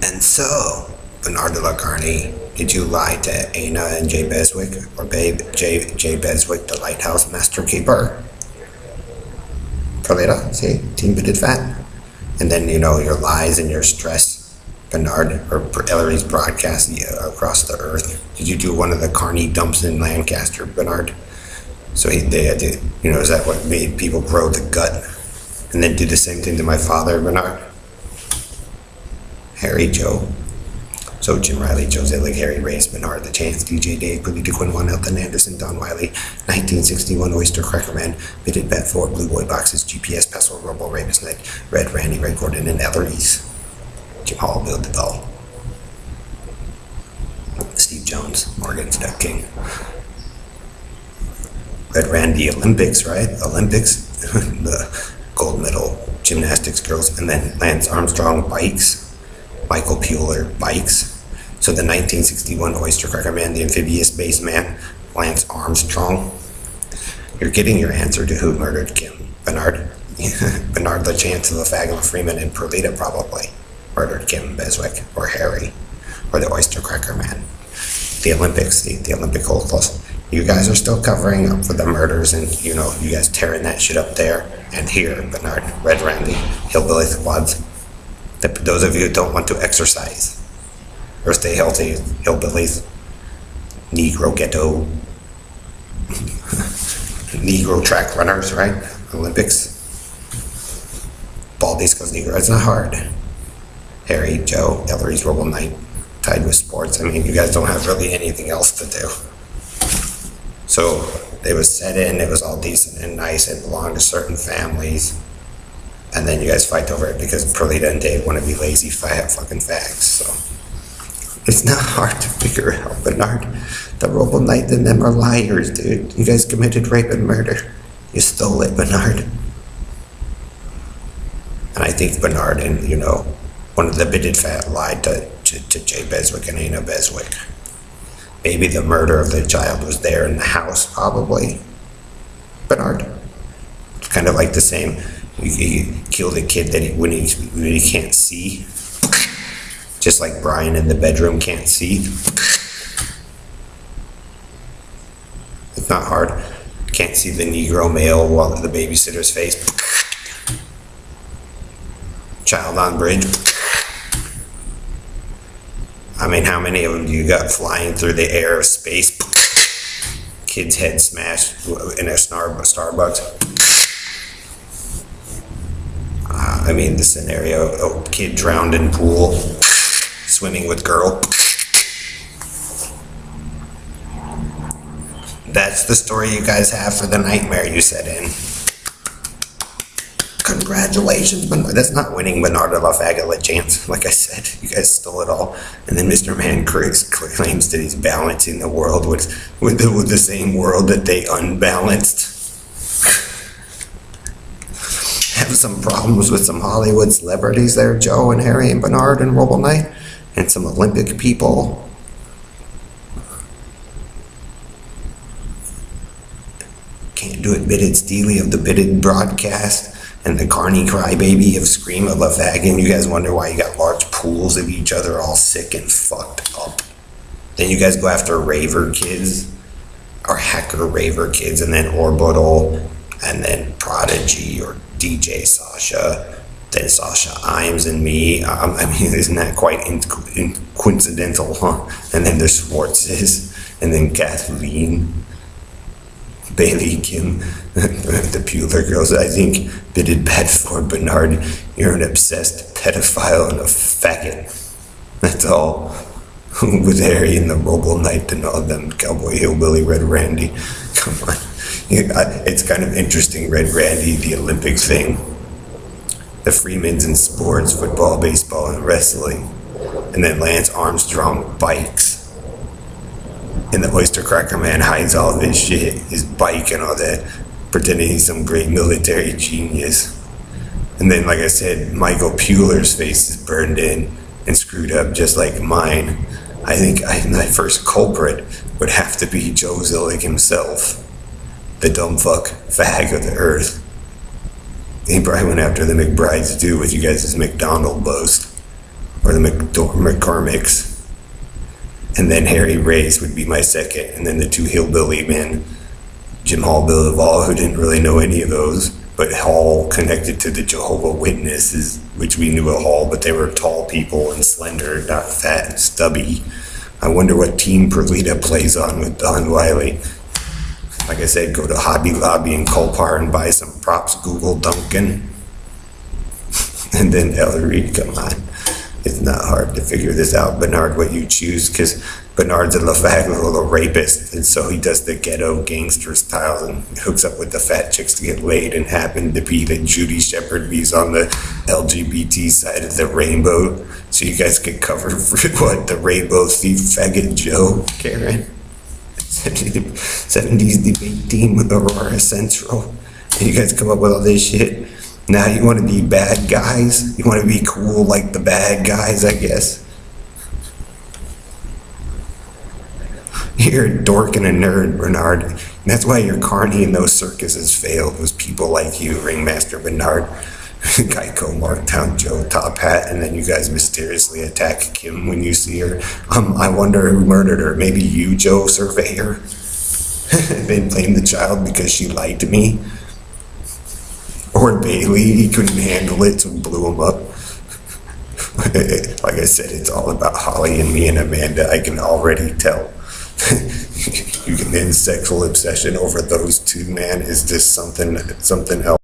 And so, Bernardo Lacarni, did you lie to Ana and Jay Beswick, or Babe Jay Beswick, the lighthouse master keeper? Perlita, see, team bitted fat. And then, your lies and your stress, Bernard, or Hillary's broadcast across the earth. Did you do one of the Carney dumps in Lancaster, Bernard? So they had to, is that what made people grow the gut? And then do the same thing to my father, Bernard? Harry, Joe. So Jim Riley, Joe Zillig, Harry Race, Bernard, The Chance, DJ Dave, Billy DeQuinn, Juan Elton Anderson, Don Wiley, 1961 Oyster Cracker Man, Bitted Bet 4, Blue Boy Boxes, GPS, Pestle, Robo, Ravis Night, Red Randy, Red Gordon, and Ellery's. Jim Hall, Bill DeVell. Steve Jones, Morgan's Duck King. Red Randy, Olympics, right? Olympics, the gold medal gymnastics girls, and then Lance Armstrong, bikes. Michael Pueller, bikes. So the 1961 Oyster Cracker Man, the amphibious bass man, Lance Armstrong. You're getting your answer to who murdered Kim. Bernard? Bernard LaChance, LaFagla Freeman, and Perlita probably murdered Kim Beswick, or Harry, or the Oyster Cracker Man. The Olympics, the Olympic Gold Plus. You guys are still covering up for the murders, and you guys tearing that shit up there and here, Bernard, Red Randy, Hillbilly Squads. Those of you who don't want to exercise or stay healthy, hillbillies, Negro ghetto, Negro track runners, right? Olympics. Bald East Coast Negro. It's not hard. Harry, Joe, Hillary's Robo Night, tied with sports. I mean, you guys don't have really anything else to do. So it was set in, it was all decent and nice, it belonged to certain families. And then you guys fight over it because Perlita and Dave want to be lazy, fat fucking fags. So it's not hard to figure out, Bernard. The Robo Knight and them are liars, dude. You guys committed rape and murder. You stole it, Bernard. And I think Bernard and, one of the bitted fat lied to Jay Beswick and Ana Beswick. Maybe the murder of the child was there in the house, probably. Bernard. It's kind of like the same. You kill the kid when he can't see, just like Brian in the bedroom can't see. It's not hard. Can't see the Negro male while the babysitter's face. Child on bridge. I mean, how many of them do you got flying through the air of space? Kid's head smashed in a Starbucks. I mean, the scenario, a kid drowned in pool, swimming with girl. That's the story you guys have for the nightmare you set in. Congratulations, Bernard. That's not winning Bernardo LaFagla chance. Like I said, you guys stole it all. And then Mr. Man claims that he's balancing the world with the same world that they unbalanced. Have some problems with some Hollywood celebrities there, Joe and Harry and Bernard and Robo Knight, and some Olympic people. Can't do it, Bitted Steely of the Bitted broadcast, and the Carney crybaby of Scream of LaFagin. You guys wonder why you got large pools of each other all sick and fucked up. Then you guys go after raver kids, or hacker raver kids, and then Orbital, and then Prodigy, or DJ Sasha, then Sasha Imes and me. I mean, isn't that quite coincidental, huh? And then there's Schwartz's, and then Kathleen, Bailey, Kim, the Pueller girls. I think Bitted Bedford, Bernard, you're an obsessed pedophile and a faggot. That's all. With Harry and the Robo Knight and all them Cowboy Hillbilly Red Randy. Come on. It's kind of interesting, Red Randy, the Olympics thing. The Freemans in sports, football, baseball, and wrestling. And then Lance Armstrong, bikes. And the Oyster Cracker Man hides all of his shit, his bike and all that, pretending he's some great military genius. And then, like I said, Michael Pueller's face is burned in and screwed up just like mine. I think my first culprit would have to be Joe Zillig himself. The dumb fuck fag of the earth. He probably went after the McBrides too with you guys' McDonald boast. or the McCormicks. And then Harry Race would be my second. And then the two hillbilly men, Jim Hall, Bill Duvall, who didn't really know any of those, but Hall connected to the Jehovah Witnesses, which we knew of Hall, but they were tall people and slender, not fat and stubby. I wonder what team Perlita plays on with Don Wiley. Like I said, go to Hobby Lobby in Colpar and buy some props, Google Duncan. And then Ellery, come on. It's not hard to figure this out, Bernard, what you choose, because Bernard's a LaFag little rapist, and so he does the ghetto gangster style and hooks up with the fat chicks to get laid, and happened to be that Judy Shepard B's on the LGBT side of the rainbow, so you guys get covered for what, the rainbow thief faggot Joe, Karen? 70s debate team with Aurora Central, and you guys come up with all this shit. Now you want to be bad guys? You want to be cool like the bad guys, I guess? You're a dork and a nerd, Bernard. And that's why your Carney and those circuses failed, was people like you, Ringmaster Bernard. Geico, Marktown Joe, Top Hat, and then you guys mysteriously attack Kim when you see her. I wonder who murdered her. Maybe you, Joe Surveyor? Then blame the child because she lied to me? Or Bailey, he couldn't handle it, so blew him up. Like I said, it's all about Holly and me and Amanda, I can already tell. You can then sexual obsession over those two, man, is just something else.